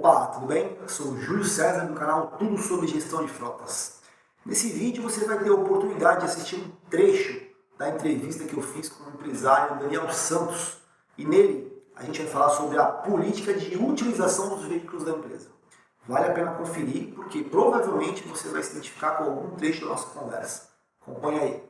Opa, tudo bem? Eu sou o Júlio César do canal Tudo Sobre Gestão de Frotas. Nesse vídeo você vai ter a oportunidade de assistir um trecho da entrevista que eu fiz com o empresário Daniel Santos. E nele a gente vai falar sobre a política de utilização dos veículos da empresa. Vale a pena conferir porque provavelmente você vai se identificar com algum trecho da nossa conversa. Acompanhe aí.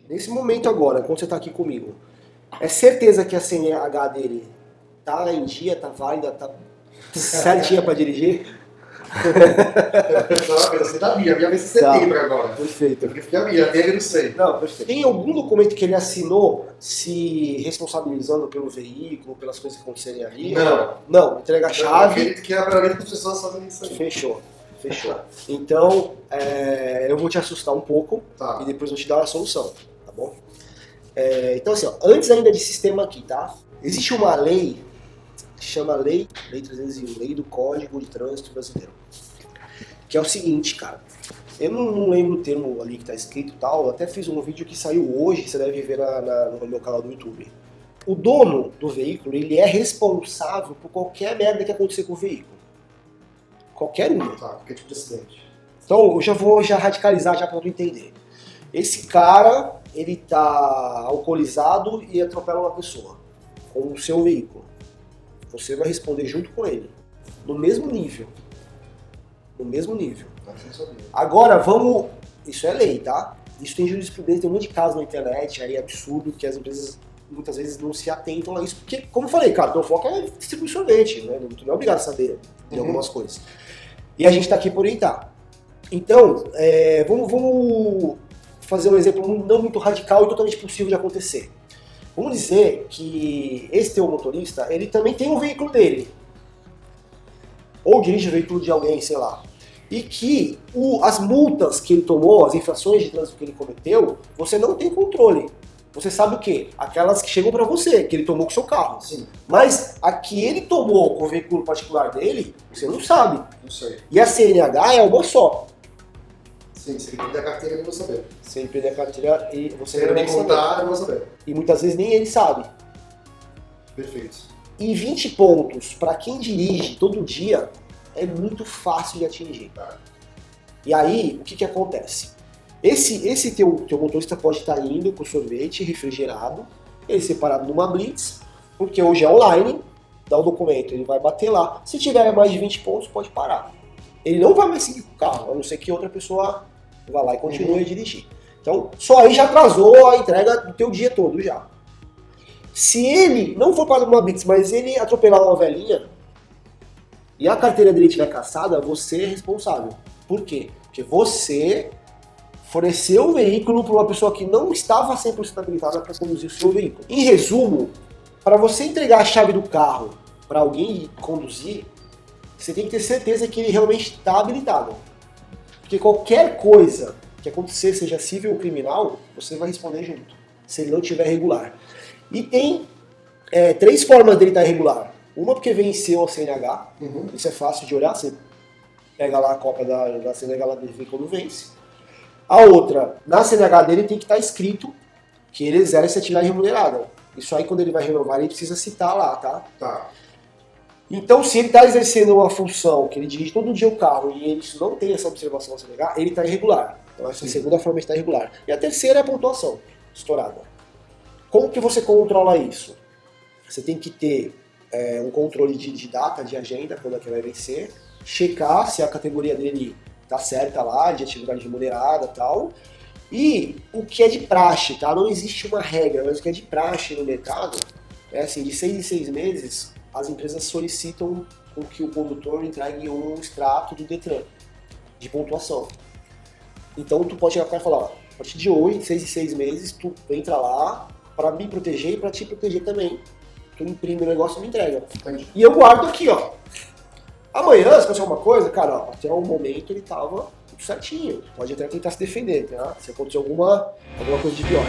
Nesse momento agora, quando você está aqui comigo, é certeza que a CNH dele tá em dia, tá válida, tá certinha para dirigir? Você tá a minha vai ser setembro agora. Perfeito. Eu fiquei a minha dele eu não sei. Não, perfeito. Tem algum documento que ele assinou se responsabilizando pelo veículo, pelas coisas que acontecerem ali? Não. Não, entrega a chave. Eu acredito que é a maioria das pessoas fazem isso aí. Fechou. Então, eu vou te assustar um pouco Tá. e depois vou te dar uma solução, tá bom? Então assim, ó, antes ainda de sistema aqui, tá? Existe uma lei que chama Lei 301, Lei do Código de Trânsito Brasileiro. Que é o seguinte, cara. Eu não lembro o termo ali que tá escrito e tal, eu até fiz um vídeo que saiu hoje, que você deve ver no meu canal do YouTube. O dono do veículo, ele é responsável por qualquer merda que acontecer com o veículo. Qualquer um. Tá, qualquer tipo de acidente. Então, eu já vou radicalizar já para tu entender. Esse cara, ele tá alcoolizado e atropela uma pessoa com o seu veículo. Você vai responder junto com ele, no mesmo nível. No mesmo nível. Agora, vamos... Isso é lei, tá? Isso tem jurisprudência, tem um monte de casos na internet, aí é absurdo, que as empresas muitas vezes não se atentam a isso, porque, como eu falei, cara, teu foco é distribuir sorvete, né? Tu não é obrigado a saber de algumas coisas. E a gente tá aqui por orientar. Então, vamos fazer um exemplo não muito radical e totalmente possível de acontecer. Vamos dizer que esse teu motorista, ele também tem um veículo dele. Ou dirige o veículo de alguém, sei lá. E que as multas que ele tomou, as infrações de trânsito que ele cometeu, você não tem controle. Você sabe o quê? Aquelas que chegam para você, que ele tomou com o seu carro. Sim. Mas a que ele tomou com o veículo particular dele, você não sabe. Não sei. E a CNH é uma só. Sim, se ele perder a carteira eu vou saber. Se ele perder a carteira, e você Se ele não me vai saber. contar, eu vou saber. E muitas vezes nem ele sabe. Perfeito. E 20 pontos, para quem dirige todo dia, é muito fácil de atingir. Tá. E aí, o que acontece? Esse teu motorista pode estar indo com sorvete refrigerado, ele separado numa blitz, porque hoje é online, dá o documento, ele vai bater lá. Se tiver mais de 20 pontos, pode parar. Ele não vai mais seguir com o carro, a não ser que outra pessoa vá lá e continue a dirigir. Então, só aí já atrasou a entrega do teu dia todo já. Se ele não for para uma blitz, mas ele atropelar uma velhinha e a carteira dele estiver caçada, você é responsável. Por quê? Porque você forneceu o veículo para uma pessoa que não estava 100% habilitada para conduzir o seu veículo. Em resumo, para você entregar a chave do carro para alguém conduzir, você tem que ter certeza que ele realmente está habilitado. Porque qualquer coisa que acontecer, seja civil ou criminal, você vai responder junto, se ele não estiver regular. E tem 3 formas dele estar irregular. Uma porque venceu a CNH, isso é fácil de olhar, você pega lá a cópia da CNH lá dele quando vence. A outra, na CNH dele tem que estar escrito que ele exerce atividade remunerada. Isso aí quando ele vai renovar ele precisa citar lá, tá? Tá. Então se ele está exercendo uma função que ele dirige todo dia o carro e ele não tem essa observação na CNH, ele está irregular. Então essa é a segunda forma de estar irregular. E a terceira é a pontuação estourada. Como que você controla isso? Você tem que ter um controle de data, de agenda, quando é que vai vencer, checar se a categoria dele tá certa lá, de atividade remunerada e tal, e o que é de praxe, tá? Não existe uma regra, mas o que é de praxe no mercado é assim, de 6 em 6 meses, as empresas solicitam com que o condutor entregue um extrato do Detran, de pontuação. Então tu pode chegar e falar, ó, a partir de hoje, 6 em 6 meses, tu entra lá para me proteger e para te proteger também. Tu imprime o negócio e me entrega. Entendi. E eu guardo aqui, ó. Amanhã, se acontecer alguma coisa, cara, ó, até o momento ele tava tudo certinho. Pode até tentar se defender, tá? Se acontecer alguma coisa de pior.